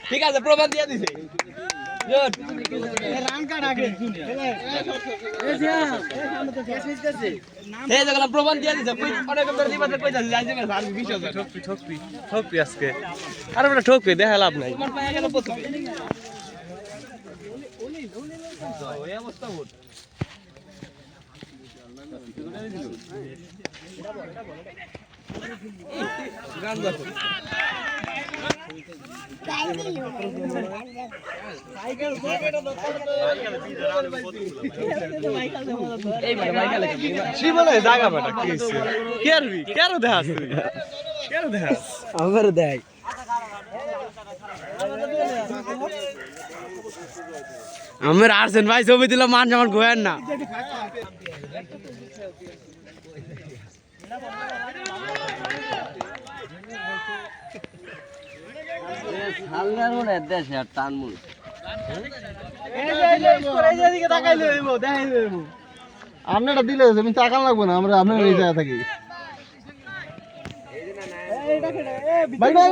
ঠিক আছে প্রমাণ দিয়ে দিছে প্রমাণ দিয়ে দিছে ঠকবি আজকে আর ওটা ঠকবি দেখা লাভ নাই অবস্থা আমার আর্সেন ভাই ছবি দিল মান যেমন গোয়েন না আপনারা দিলে আমি টাকা লাগবো না আমরা আপনার এই জায়গা থাকি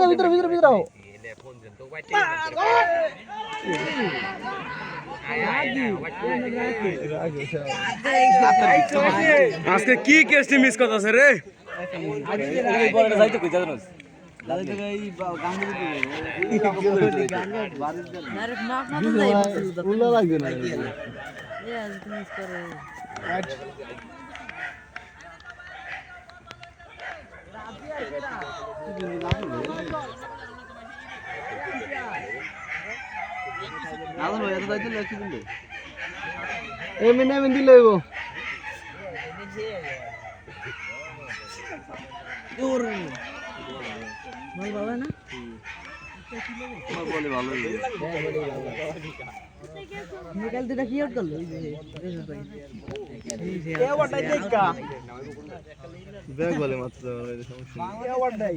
ভিতরে ভিতরে ভিতরে আজকে কি কেসটি মিস করতেছে রে লাগবে না এমনি দিলে निकल दे रखी और कर लो ये वाटा देखा बैग वाले मत दो ये समस्या ये वाटा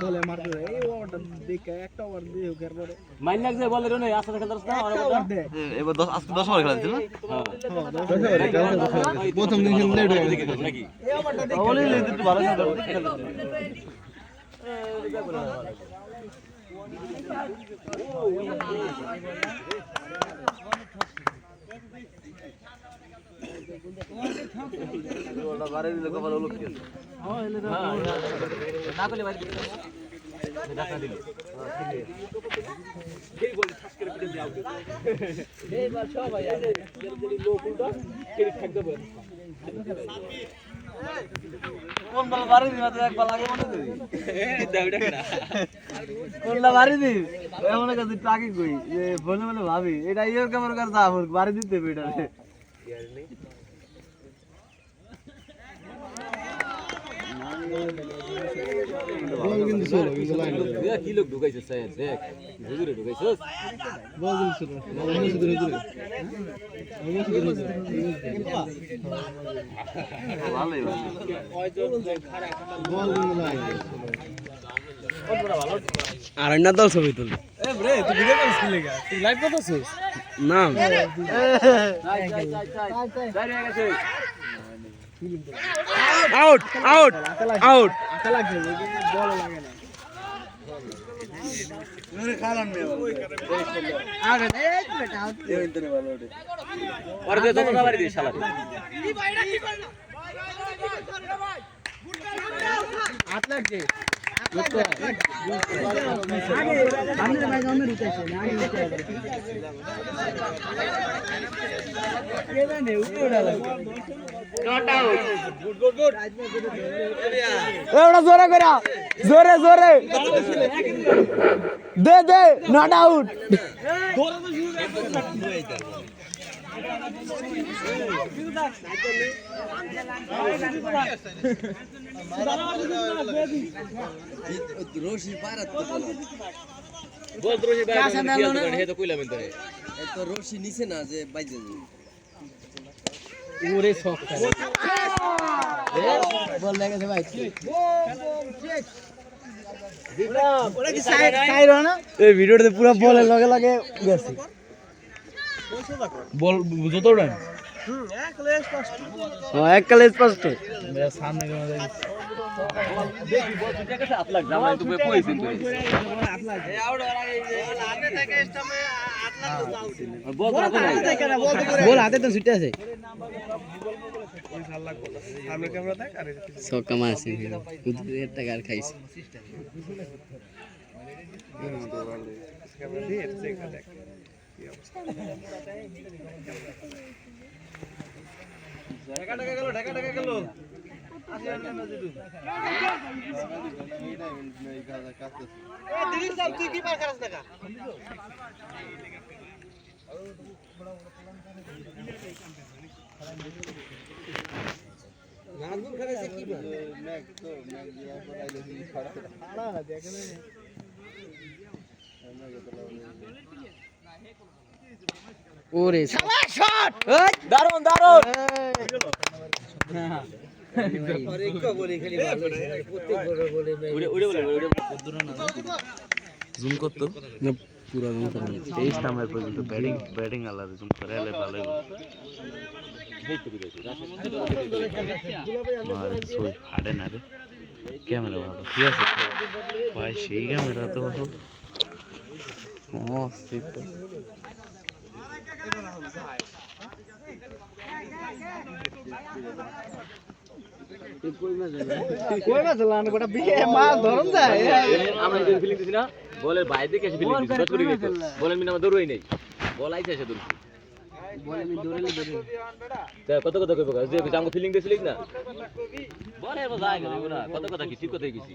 বলে মারতে এই ওটা দেখে একটা ওভার দিয়ে ওকের পরে মাইন লাগছে বলে রে না আসলে খেলতে না আর এবার 10 আজকে 10 ওভার খেলা দিছিল না হ্যাঁ প্রথম দিন লেট হয়ে গেছে নাকি এই ওভারটা দেখে বলে একটু ভালো খেলতে ওটা বারে দিলে কপাল হলো কি হ্যাঁ এলে না করলে বাড়ি দেখা দিলে এই বল ঠাস করে পিটে দাও এই বার সবাই আছে যদি লোক উল্টা কেড়ে থাকতে পারে কোন বল বাড়ি দিবা তো একবার লাগে মনে করি এই দাউটা কেডা কোনলা বাড়ি দি এমন কাছে টাকি কই যে বলে বলে ভাবি এটা ইয়র কেমন কার যা বাড়ি দিতে বেটা ইয়ার নেই বল কিন্তু চলো কিন্তু লাইন দেখ কি লোক ঢুকাইছে স্যার দেখ হুজুরে ঢুকাইছস বল কিন্তু চলো অবশ্যই ধরে ধরে ভালোই বল কিন্তু লাইন আর না দল ছবি তুল এ রে তুই ভিডিও করিস কি লাগা তুই লাইভ করতেছিস না আউট আউট আউট আটা লাগছে বল লাগে না মেরে খালাম নে आगे एक मिनट आओ এই ইন্টারনে ভালো ওঠে আর দে তো বাড়ি দি শালা ई भाईरा की करना भाई আট লাগছে हमने भाई गांव में रुके थे ना आगे रुके ये ने ऊपर डाला not out good good good এওড়া জোরে করা জোরে জোরে দে দে নট আউট রশি পারাত তো বল রশি বাইরে হে তো কইলাম তো তো রশি নিচে না যে বাইজে ওরে শক बोल लेके भाई ওরা কি সাইড না এই ভিডিওতে পুরো বলের লগে লগে গেছে বল যত উড়ান এক কালে স্পষ্ট मेरा सामने के मजा দেখি বল ঠিক আছে হাত লাগ জামাই তুমি কইছিস তুই বল হাতে নাই বল হাতে তো ছুটে আছে सामने कैमरा देख अरे ছক্কা মারছে কুদুরের টাকা আর খাইছে कैमरा दे देख देख ঢাকা গেল আসি আনলে না জিতু দিদি সাহেব তুই কি পার করাস টাকা নাজুল খাইছে কি পার ম্যাক তো ম্যাক দিয়া পড়াইলে কি খাড়া না দেখেন ওরে শালা শট দারুন দারুন আরে কি বলি খালি ভালো প্রত্যেক বলে উড়ে জুম করতো পুরো জুম করে 23 নাম্বার পর্যন্ত ব্যাটিং আলাদা জুম করে এলে ভালো মারে সই ফাড়ে না রে ক্যামেরা ভালো ঠিক আছে ভাই সেই ক্যামেরা তো ও সিট কই মাছ লান বড় বিয়ে মাছ ধরন যায় আমরা এই ফিলিং দিছি না বলের বাইরে কেসে ফিলিং দিছি দশ করে গেছে বলের মিনা দৌড়ই নাই বল আইছে এসে দৌড় বলে আমি দৌড়ালে কত কথা কইব যে জাঙ্গো ফিলিং দিছিলিস না বলে এবার যায় গেল না কত কথা কি ঠিক কথাই গেছি